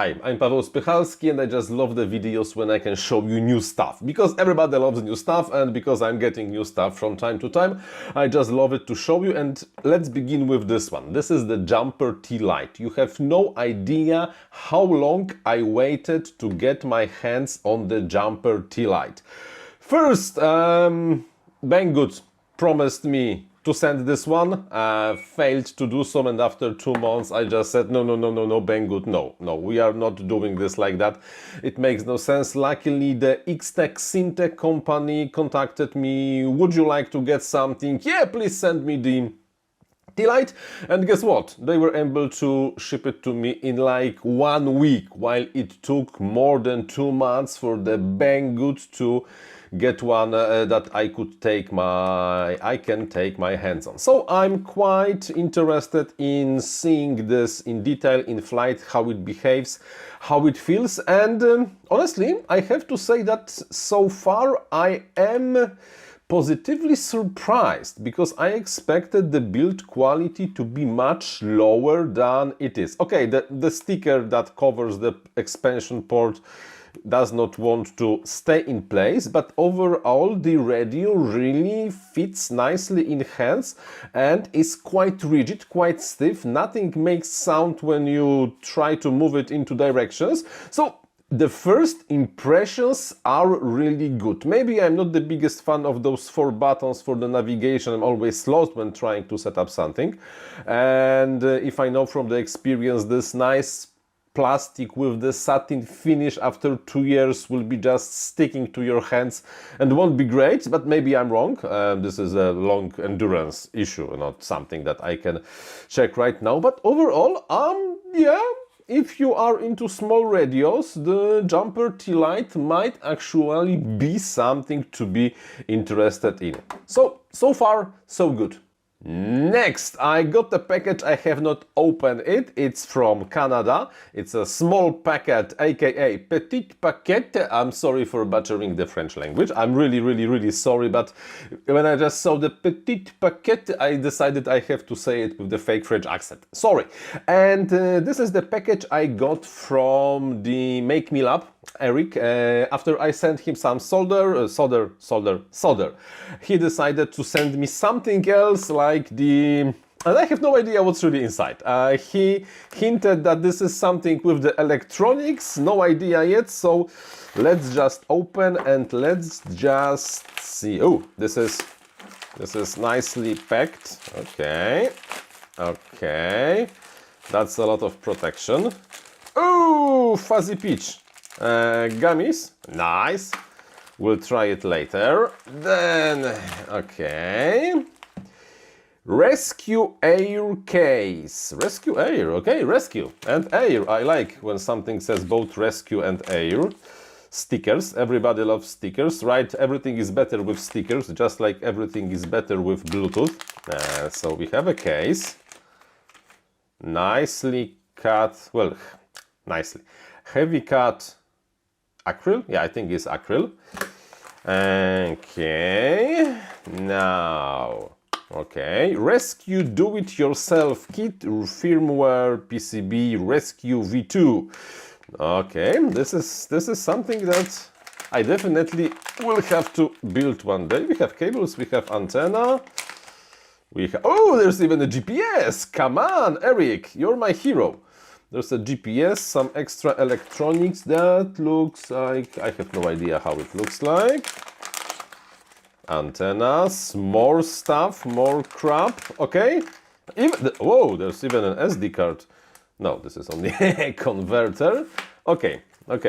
Hi, I'm Paweł Spychalski and I just love the videos when I can show you new stuff. Because everybody loves new stuff and because I'm getting new stuff from time to time, I just love it to show you. And let's begin with this one. This is the Jumper T Lite. You have no idea how long I waited to get my hands on the Jumper T Lite. First, Banggood promised me to send this one, failed to do so, and after 2 months I just said no, Banggood, no, we are not doing this like that. It makes no sense. Luckily the xt-xinte company contacted me. Would you like to get something? Yeah, please send me the T-Lite. And guess what? They were able to ship it to me in like 1 week, while it took more than 2 months for the Banggood to get one that I can take my hands on. So I'm quite interested in seeing this in detail in flight, how it behaves, how it feels, and honestly, I have to say that so far I am positively surprised, because I expected the build quality to be much lower than it is. Okay, the sticker that covers the expansion port does not want to stay in place, but overall the radio really fits nicely in hands and is quite rigid, quite stiff. Nothing makes sound when you try to move it into directions. So the first impressions are really good. Maybe I'm not the biggest fan of those 4 buttons for the navigation. I'm always lost when trying to set up something. And if I know from the experience, this nice plastic with the satin finish after 2 years will be just sticking to your hands and won't be great, but maybe I'm wrong. This is a long endurance issue, not something that I can check right now. But overall, yeah, if you are into small radios, the Jumper T Lite might actually be something to be interested in. So far, so good. Next, I got the package. I have not opened it. It's from Canada. It's a small packet, aka petit paquet. I'm sorry for butchering the French language. I'm really sorry, but when I just saw the petit paquet, I decided I have to say it with the fake French accent. Sorry. And this is the package I got from the MKme lab, Eric. After I sent him some solder. He decided to send me something else, like and I have no idea what's really inside. He hinted that this is something with the electronics, no idea yet, so let's just open and let's just see. Oh, this is nicely packed. Okay, that's a lot of protection. Oh, fuzzy peach gummies, nice. We'll try it later. Then, okay, ResQ Air case. ResQ Air, okay, ResQ and Air. I like when something says both ResQ and Air. Stickers, everybody loves stickers, right? Everything is better with stickers, just like everything is better with Bluetooth. So we have a case, nicely cut, well, nicely, heavy cut acryl, yeah, I think it's acryl. Okay, now, okay, ResQ do-it-yourself kit, firmware PCB ResQ V2. Okay, this is something that I definitely will have to build one day. We have cables, we have antenna, we have, oh, there's even a GPS. Come on, Eric, you're my hero. There's a GPS, some extra electronics that looks like, I have no idea how it looks like. Antennas, more stuff, more crap. Okay, whoa, there's even an SD card. No, this is only a converter. Okay,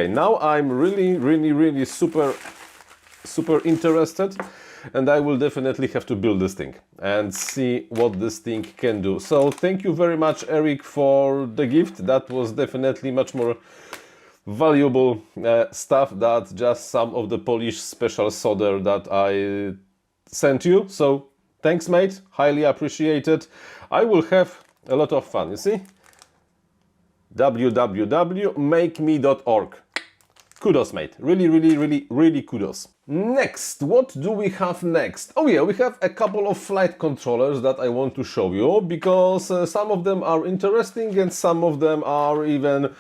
now I'm really super interested, and I will definitely have to build this thing and see what this thing can do. So thank you very much, Eric, for the gift. That was definitely much more valuable stuff than just some of the Polish special solder that I sent you. So thanks, mate, highly appreciated. I will have a lot of fun, you see? www.makeme.org. Kudos, mate. Really kudos. Next, what do we have next? Oh yeah, we have a couple of flight controllers that I want to show you, because some of them are interesting and some of them are even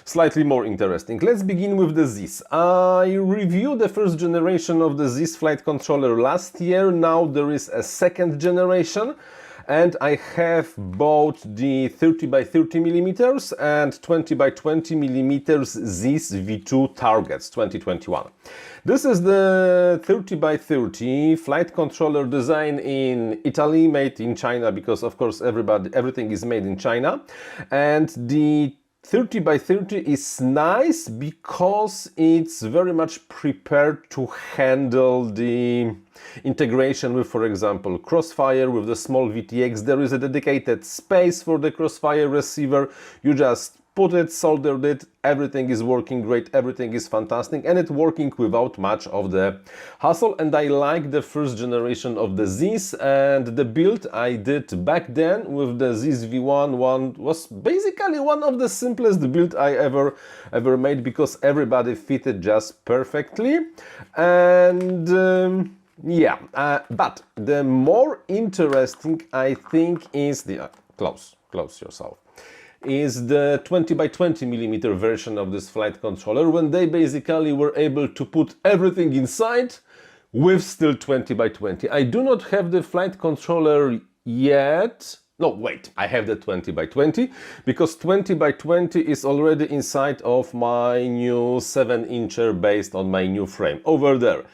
slightly more interesting. Let's begin with the Zeez. I reviewed the first generation of the Zeez flight controller last year. Now there is a second generation, and I have bought the 30x30mm and 20x20mm Zeez V2 targets 2021. This is the 30x30 flight controller designed in Italy, made in China, because of course everything is made in China. And the 30x30 is nice because it's very much prepared to handle the integration with, for example, Crossfire, with the small VTX. There is a dedicated space for the Crossfire receiver. You just put it, soldered it, everything is working great, everything is fantastic, and it's working without much of the hassle. And I like the first generation of the Zeez, and the build I did back then with the Zeez V1 one was basically one of the simplest build I ever made, because everybody fitted just perfectly. And yeah, but the more interesting, I think, is the close yourself, is the 20x20mm version of this flight controller, when they basically were able to put everything inside with still 20x20. I do not have the flight controller yet. No, wait, I have the 20x20, because 20x20 is already inside of my new 7-incher based on my new frame over there.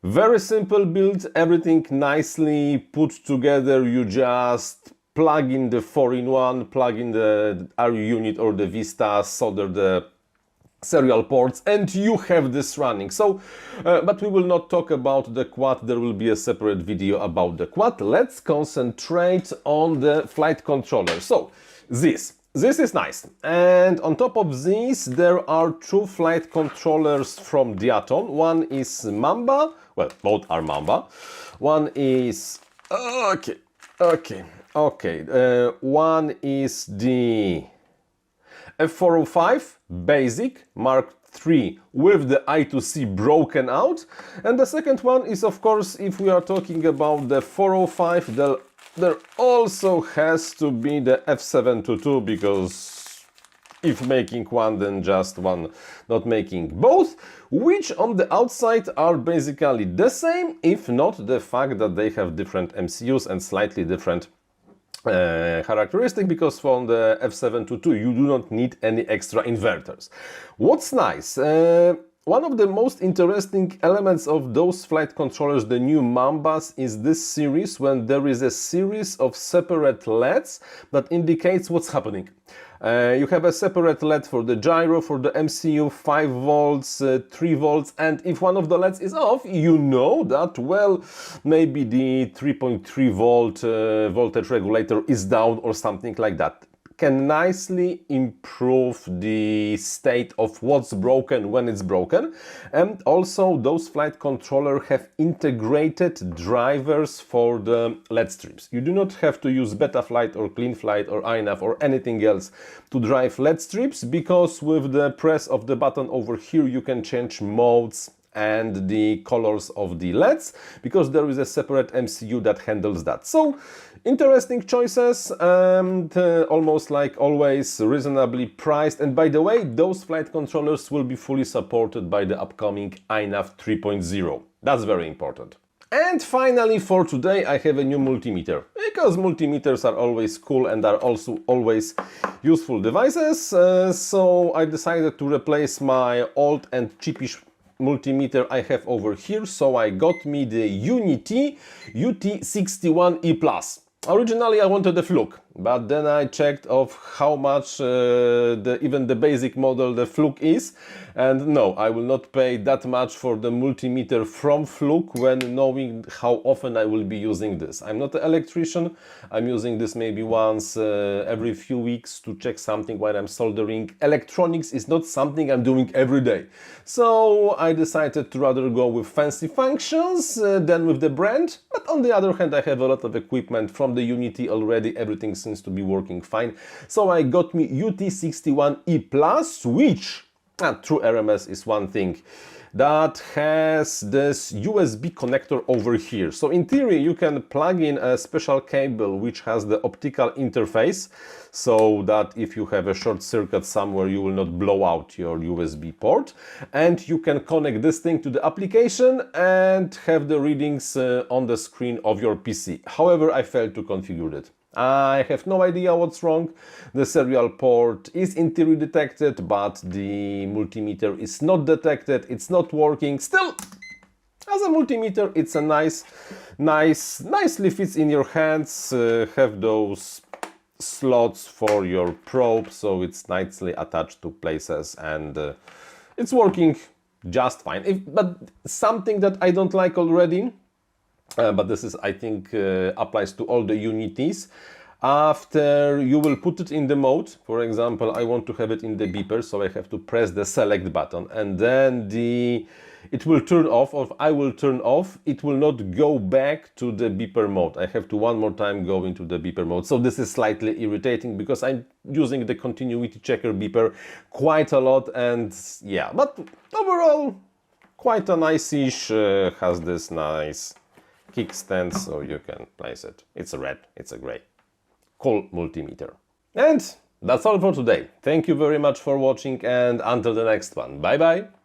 Very simple build, everything nicely put together. You just plug in the 4-in-1, plug in the RU unit or the Vista, solder the serial ports, and you have this running. So, but we will not talk about the quad. There will be a separate video about the quad. Let's concentrate on the flight controller. So, this is nice. And on top of this, there are two flight controllers from Diatone. One is Mamba. Well, both are Mamba. One is... one is the F405 Basic Mark III with the I2C broken out. And the second one is, of course, if we are talking about the 405, there also has to be the F722, because if making one, then just one, not making both, which on the outside are basically the same, if not the fact that they have different MCUs and slightly different characteristic, because from the F722 you do not need any extra inverters. What's nice, one of the most interesting elements of those flight controllers, the new Mambas, is this series, when there is a series of separate LEDs that indicates what's happening. You have a separate LED for the gyro, for the MCU, 5 volts, 3 volts, and if one of the LEDs is off, you know that, well, maybe the 3.3 volt voltage regulator is down or something like that. Can nicely improve the state of what's broken when it's broken. And also those flight controllers have integrated drivers for the LED strips. You do not have to use Betaflight or CleanFlight or iNav or anything else to drive LED strips, because with the press of the button over here you can change modes and the colors of the LEDs, because there is a separate MCU that handles that. So, interesting choices, and almost like always reasonably priced. And by the way, those flight controllers will be fully supported by the upcoming iNav 3.0. That's very important. And finally, for today, I have a new multimeter, because multimeters are always cool and are also always useful devices. So I decided to replace my old and cheapish multimeter I have over here. So I got me the Unity UT61E+. Originally I wanted the Fluke, but then I checked of how much even the basic model the Fluke is, and no, I will not pay that much for the multimeter from Fluke when knowing how often I will be using this. I'm not an electrician, I'm using this maybe once every few weeks to check something while I'm soldering. Electronics is not something I'm doing every day. So I decided to rather go with fancy functions than with the brand, but on the other hand I have a lot of equipment from the Unity already, everything seems to be working fine. So I got me UT61E+, which True RMS is one thing that has this USB connector over here. So in theory you can plug in a special cable which has the optical interface, so that if you have a short circuit somewhere you will not blow out your USB port, and you can connect this thing to the application and have the readings on the screen of your PC. However, I failed to configure it. I have no idea what's wrong. The serial port is in theory detected, but the multimeter is not detected. It's not working. Still, as a multimeter, it's a nicely fits in your hands. Have those slots for your probe, so it's nicely attached to places, and it's working just fine. But something that I don't like already, but this is, I think, applies to all the unities. After you will put it in the mode, for example, I want to have it in the beeper, so I have to press the select button, and then it will turn off, or I will turn off. It will not go back to the beeper mode. I have to one more time go into the beeper mode. So this is slightly irritating because I'm using the continuity checker beeper quite a lot, and yeah, but overall quite a nice-ish, has this nice kickstand, so you can place it. It's a red, it's a gray. Cool multimeter. And that's all for today. Thank you very much for watching, and until the next one. Bye bye!